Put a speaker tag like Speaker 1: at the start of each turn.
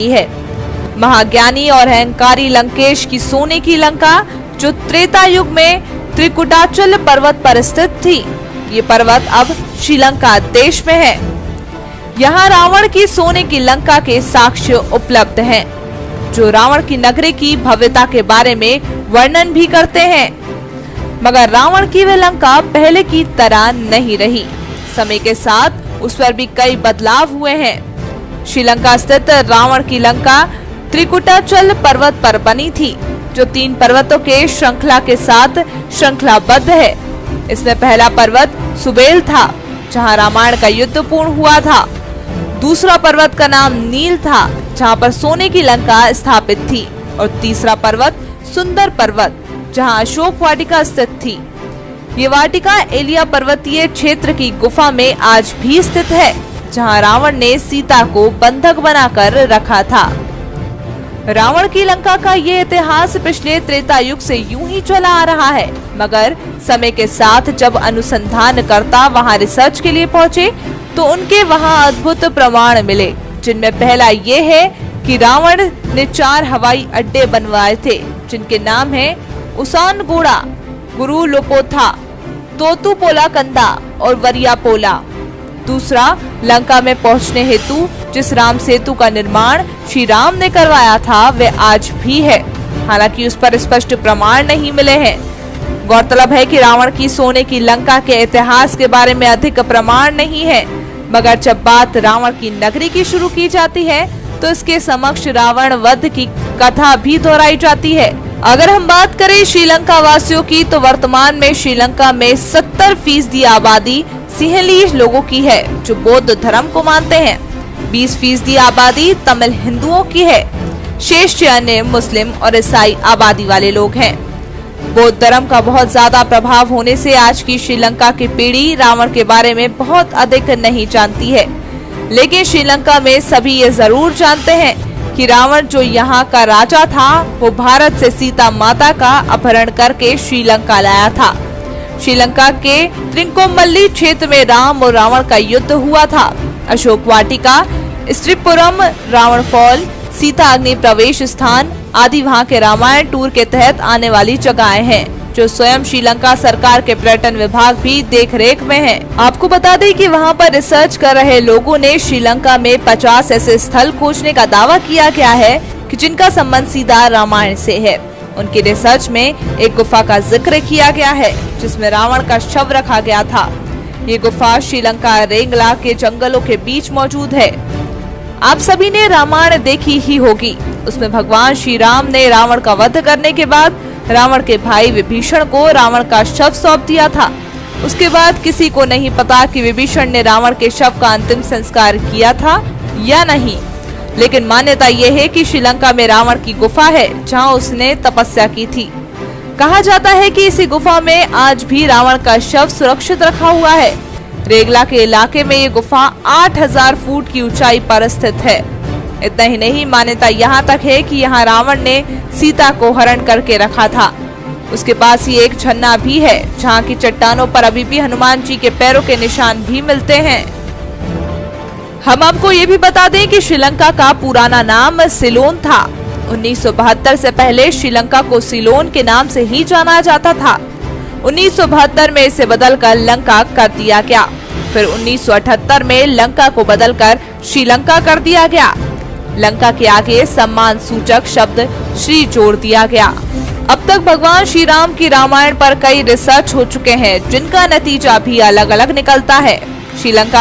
Speaker 1: है। महाज्ञानी और अहंकारी लंकेश की सोने की लंका जो त्रेता युग में त्रिकुटाचल पर्वत पर स्थित थी, ये पर्वत अब श्रीलंका देश में है। यहाँ रावण की सोने की लंका के साक्ष्य उपलब्ध हैं, जो रावण की नगरी की भव्यता के बारे में वर्णन भी करते हैं। मगर रावण की वह लंका पहले की तरह नहीं रही। समय के साथ उस पर भी कई बदलाव हुए हैं। श्रीलंका स्थित रावण की लंका त्रिकुटाचल पर्वत पर बनी थी, जो 3 पर्वतों के श्रृंखला के साथ श्रृंखलाबद्ध है। इसमें पहला पर्वत सुबेल था, जहां रामायण का युद्ध पूर्ण हुआ था। दूसरा पर्वत का नाम नील था, जहां पर सोने की लंका स्थापित थी। और तीसरा पर्वत सुंदर पर्वत, जहां अशोक वाटिका स्थित थी। ये वाटिका एलिया पर्वतीय क्षेत्र की गुफा में आज भी स्थित है, जहां रावण ने सीता को बंधक बनाकर रखा था। रावण की लंका का ये इतिहास पिछले त्रेता युग से यूं ही चला आ रहा है, मगर समय के साथ जब अनुसंधानकर्ता वहां रिसर्च के लिए पहुंचे तो उनके वहां अद्भुत प्रमाण मिले, जिनमें पहला ये है कि रावण ने 4 हवाई अड्डे बनवाए थे, जिनके नाम है उसानगोड़ा, गुरु लोपोथा, तोतुपोला कंदा और वरियापोला। दूसरा, लंका में पहुंचने हेतु जिस राम सेतु का निर्माण श्री राम ने करवाया था, वह आज भी है, हालांकि उस पर स्पष्ट प्रमाण नहीं मिले हैं। गौरतलब है कि रावण की सोने की लंका के इतिहास के बारे में अधिक प्रमाण नहीं है, मगर जब बात रावण की नगरी की शुरू की जाती है तो इसके समक्ष रावण वध की कथा भी दोहराई जाती है। अगर हम बात करें श्रीलंका वासियों की, तो वर्तमान में श्रीलंका में 70% आबादी सिंहलीज लोगों की है, जो बौद्ध धर्म को मानते हैं। 20% आबादी तमिल हिंदुओं की है। शेष अन्य मुस्लिम और ईसाई आबादी वाले लोग हैं। बौद्ध धर्म का बहुत ज्यादा प्रभाव होने से आज की श्रीलंका की पीढ़ी रावण के बारे में बहुत अधिक नहीं जानती है, लेकिन श्रीलंका में सभी ये जरूर जानते हैं कि रावण जो यहाँ का राजा था, वो भारत से सीता माता का अपहरण करके श्रीलंका लाया था। श्रीलंका के त्रिंकोमल्ली क्षेत्र में राम और रावण का युद्ध हुआ था। अशोक वाटिका, स्त्रीपुरम, रावण फॉल, सीता अग्नि प्रवेश स्थान आदि वहां के रामायण टूर के तहत आने वाली जगहें हैं, जो स्वयं श्रीलंका सरकार के पर्यटन विभाग भी देखरेख में है। आपको बता दें कि वहां पर रिसर्च कर रहे लोगों ने श्रीलंका में 50 ऐसे स्थल खोजने का दावा किया गया है कि जिनका संबंध सीधा रामायण से है। उनकी रिसर्च में एक गुफा का जिक्र किया गया है, जिसमें रावण का शव रखा गया था। ये गुफा श्रीलंका रेंगला के जंगलों के बीच मौजूद है। आप सभी ने रामायण देखी ही होगी। उसमें भगवान श्री राम ने रावण का वध करने के बाद रावण के भाई विभीषण को रावण का शव सौंप दिया था। उसके बाद किसी को नहीं पता कि विभीषण ने रावण के शव का अंतिम संस्कार किया था या नहीं, लेकिन मान्यता यह है कि श्रीलंका में रावण की गुफा है, जहां उसने तपस्या की थी। कहा जाता है कि इसी गुफा में आज भी रावण का शव सुरक्षित रखा हुआ है। रेगला के इलाके में ये गुफा 8000 फुट की ऊंचाई पर स्थित है। इतना ही नहीं, मान्यता यहाँ तक है कि यहाँ रावण ने सीता को हरण करके रखा था। उसके पास ही एक झरना भी है, जहाँ की चट्टानों पर अभी भी हनुमान जी के पैरों के निशान भी मिलते हैं। हम आपको ये भी बता दें कि श्रीलंका का पुराना नाम सिलोन था। 1972 से पहले श्रीलंका को सिलोन के नाम से ही जाना जाता था। 1972 में इसे बदलकर लंका कर दिया गया। फिर 1978 में लंका को बदलकर श्रीलंका कर दिया गया। लंका के आगे सम्मान सूचक शब्द श्री जोड़ दिया गया। अब तक भगवान श्री राम की रामायण पर कई रिसर्च हो चुके हैं, जिनका नतीजा भी अलग अलग निकलता है। श्रीलंका